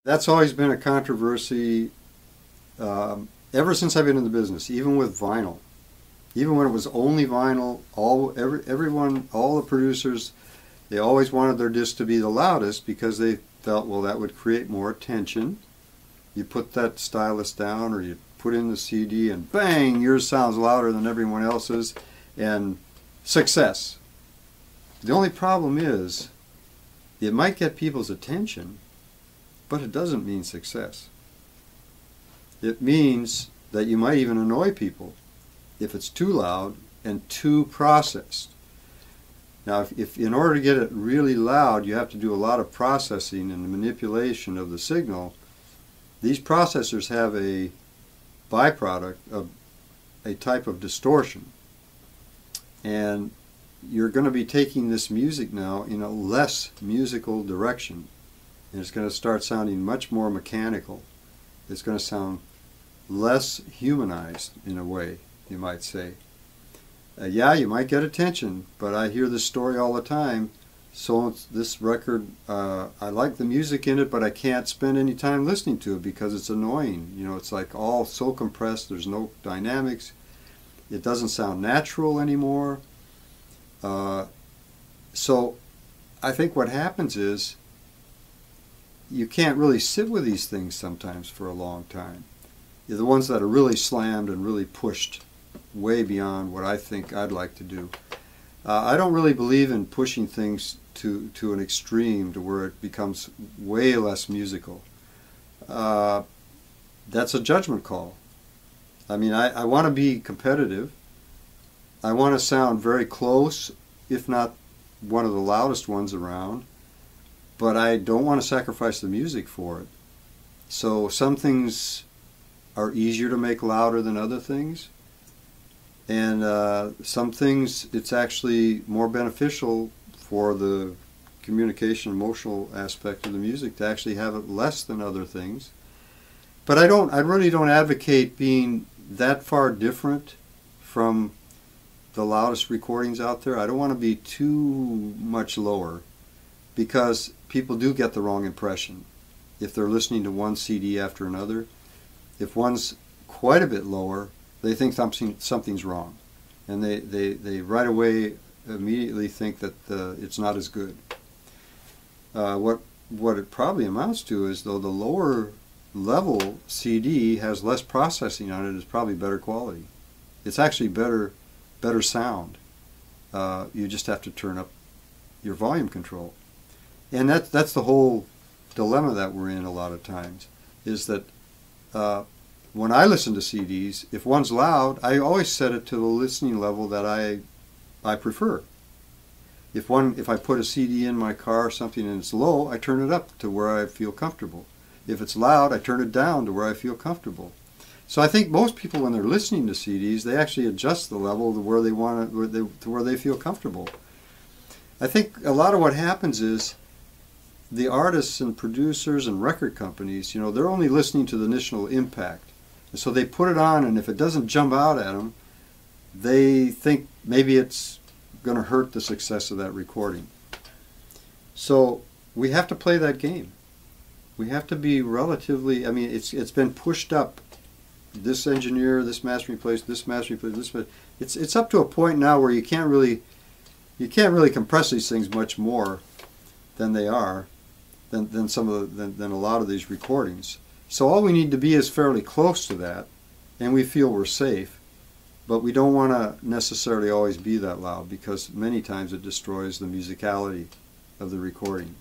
That's always been a controversy ever since I've been in the business, even with vinyl. Even when it was only vinyl, everyone, all the producers, they always wanted their disc to be the loudest because they felt, well, that would create more attention. You put that stylus down or you put in the CD and bang, yours sounds louder than everyone else's, and success. The only problem is it might get people's attention, but it doesn't mean success. It means that you might even annoy people if it's too loud and too processed. Now, if in order to get it really loud, you have to do a lot of processing and manipulation of the signal. These processors have a byproduct of a type of distortion. And you're going to be taking this music now in a less musical direction. And it's going to start sounding much more mechanical. It's going to sound less humanized in a way, you might say. Yeah, you might get attention, but I hear this story all the time. So this record, I like the music in it, but I can't spend any time listening to it because it's annoying. You know, it's like all so compressed, there's no dynamics. It doesn't sound natural anymore. So I think what happens is you can't really sit with these things sometimes for a long time. The ones that are really slammed and really pushed way beyond what I think I'd like to do. I don't really believe in pushing things to an extreme to where it becomes way less musical. That's a judgment call. I mean, I want to be competitive. I want to sound very close, if not one of the loudest ones around, but I don't want to sacrifice the music for it. So some things are easier to make louder than other things, and some things it's actually more beneficial for the communication, emotional aspect of the music to actually have it less than other things. But I really don't advocate being that far different from the loudest recordings out there. I don't want to be too much lower because people do get the wrong impression if they're listening to one CD after another. If one's quite a bit lower, they think something's wrong, and they right away immediately think that it's not as good. What it probably amounts to is, though, the lower level CD has less processing on it, is probably better quality. It's actually better sound. You just have to turn up your volume control, and that's the whole dilemma that we're in a lot of times. Is that when I listen to CDs, if one's loud, I always set it to the listening level that I prefer. If I put a CD in my car or something and it's low, I turn it up to where I feel comfortable. If it's loud, I turn it down to where I feel comfortable. So I think most people, when they're listening to CDs, they actually adjust the level to where they want it, to where they feel comfortable. I think a lot of what happens is the artists and producers and record companies, you know, they're only listening to the initial impact. And so they put it on, and if it doesn't jump out at them, they think maybe it's going to hurt the success of that recording. So we have to play that game. We have to be relatively, I mean, it's been pushed up. This engineer, this mastering place, this mastering place, this. It's up to a point now where you can't really compress these things much more than they are, than a lot of these recordings. So all we need to be is fairly close to that, and we feel we're safe. But we don't want to necessarily always be that loud, because many times it destroys the musicality of the recording.